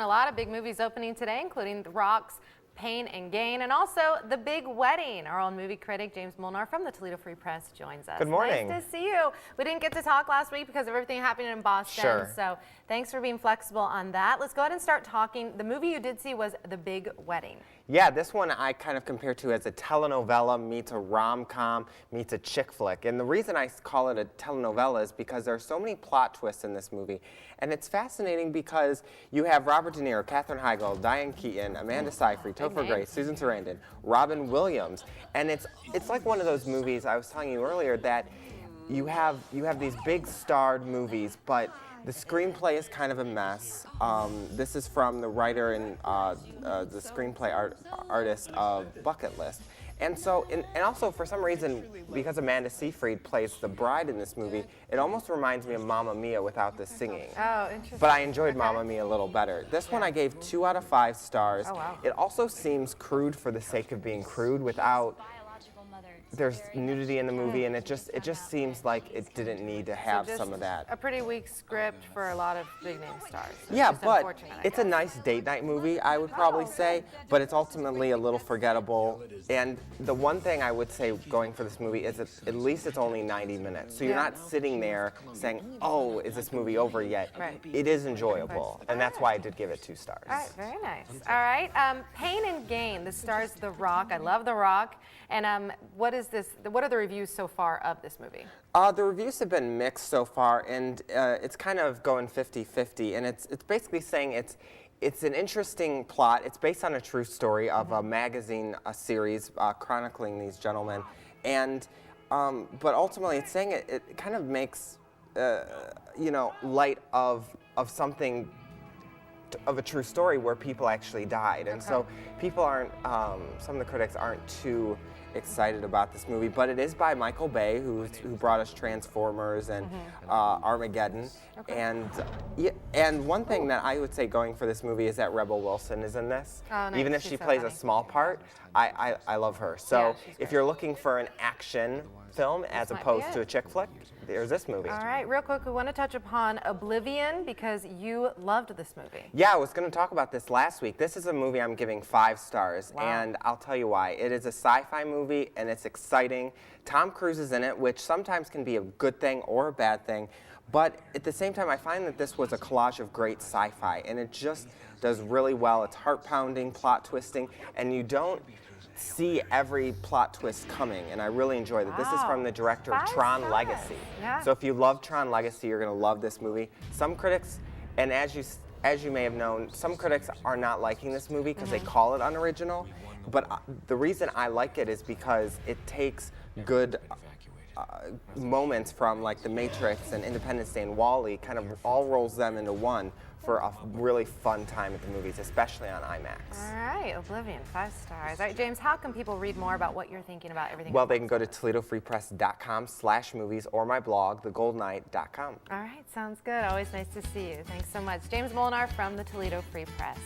A lot of big movies opening today, including The Rock's Pain and Gain, and also The Big Wedding. Our own movie critic, James Molnar from the Toledo Free Press, joins us. Good morning. Nice to see you. We didn't get to talk last week because of everything happening in Boston. Sure. So thanks for being flexible on that. Let's go ahead and start talking. The movie you did see was The Big Wedding. Yeah, this one I kind of compare to as a telenovela meets a rom-com meets a chick flick. And the reason I call it a telenovela is because there are so many plot twists in this movie. And it's fascinating because you have Robert De Niro, Katherine Heigl, Diane Keaton, Amanda Seyfried, Topher Grace, Susan Sarandon, Robin Williams. And it's like one of those movies I was telling you earlier that you have these big starred movies, but the screenplay is kind of a mess. This is from the writer and the screenplay artist of Bucket List. And so, and also for some reason, because Amanda Seyfried plays the bride in this movie, it almost reminds me of Mamma Mia without the singing. Oh, interesting. But I enjoyed Mamma Mia a little better. This one I gave 2 out of 5 stars. Oh, wow. It also seems crude for the sake of being crude without... There's nudity in the movie, and it just seems like it didn't need to have some of that. A pretty weak script for a lot of big name stars. Yeah, but it's a nice date night movie, I would probably say, but it's ultimately a little forgettable. And the one thing I would say going for this movie is that at least it's only 90 minutes. So you're not sitting there saying, oh, is this movie over yet? Right. It is enjoyable, and that's why I did give it 2 stars. All right, very nice. All right, Pain and Gain. This stars The Rock. I love The Rock. And what are the reviews so far of this movie? The reviews have been mixed so far, and it's kind of going 50-50, and it's basically saying it's an interesting plot. It's based on a true story of a magazine series chronicling these gentlemen, and but ultimately it's saying it kind of makes light of something of a true story where people actually died, and so people aren't. Some of the critics aren't too excited about this movie, but it is by Michael Bay, who brought us Transformers and Armageddon, and one thing that I would say going for this movie is that Rebel Wilson is in this. Oh, nice. Even if she plays a small part, I love her. So if you're looking for an action film as opposed to a chick flick, there's this movie. All right, real quick, we want to touch upon Oblivion because you loved this movie. Yeah, I was going to talk about this last week. This is a movie I'm giving 5 stars, and I'll tell you why. It is a sci-fi movie, and it's exciting. Tom Cruise is in it, which sometimes can be a good thing or a bad thing, but at the same time, I find that this was a collage of great sci-fi, and it just does really well. It's heart-pounding, plot-twisting, and you don't see every plot twist coming, and I really enjoyed it. This is from the director of Tron Legacy. Yeah. So if you love Tron Legacy, you're going to love this movie. Some critics, and as you may have known, some critics are not liking this movie because they call it unoriginal, but the reason I like it is because it takes good moments from like The Matrix and Independence Day and WALL-E, kind of all rolls them into one for a really fun time at the movies, especially on IMAX. All right, Oblivion, 5 stars. All right, James, how can people read more about what you're thinking about everything? Well, they can go to ToledoFreePress.com/movies or my blog, thegoldknight.com. All right, sounds good. Always nice to see you. Thanks so much. James Molnar from the Toledo Free Press.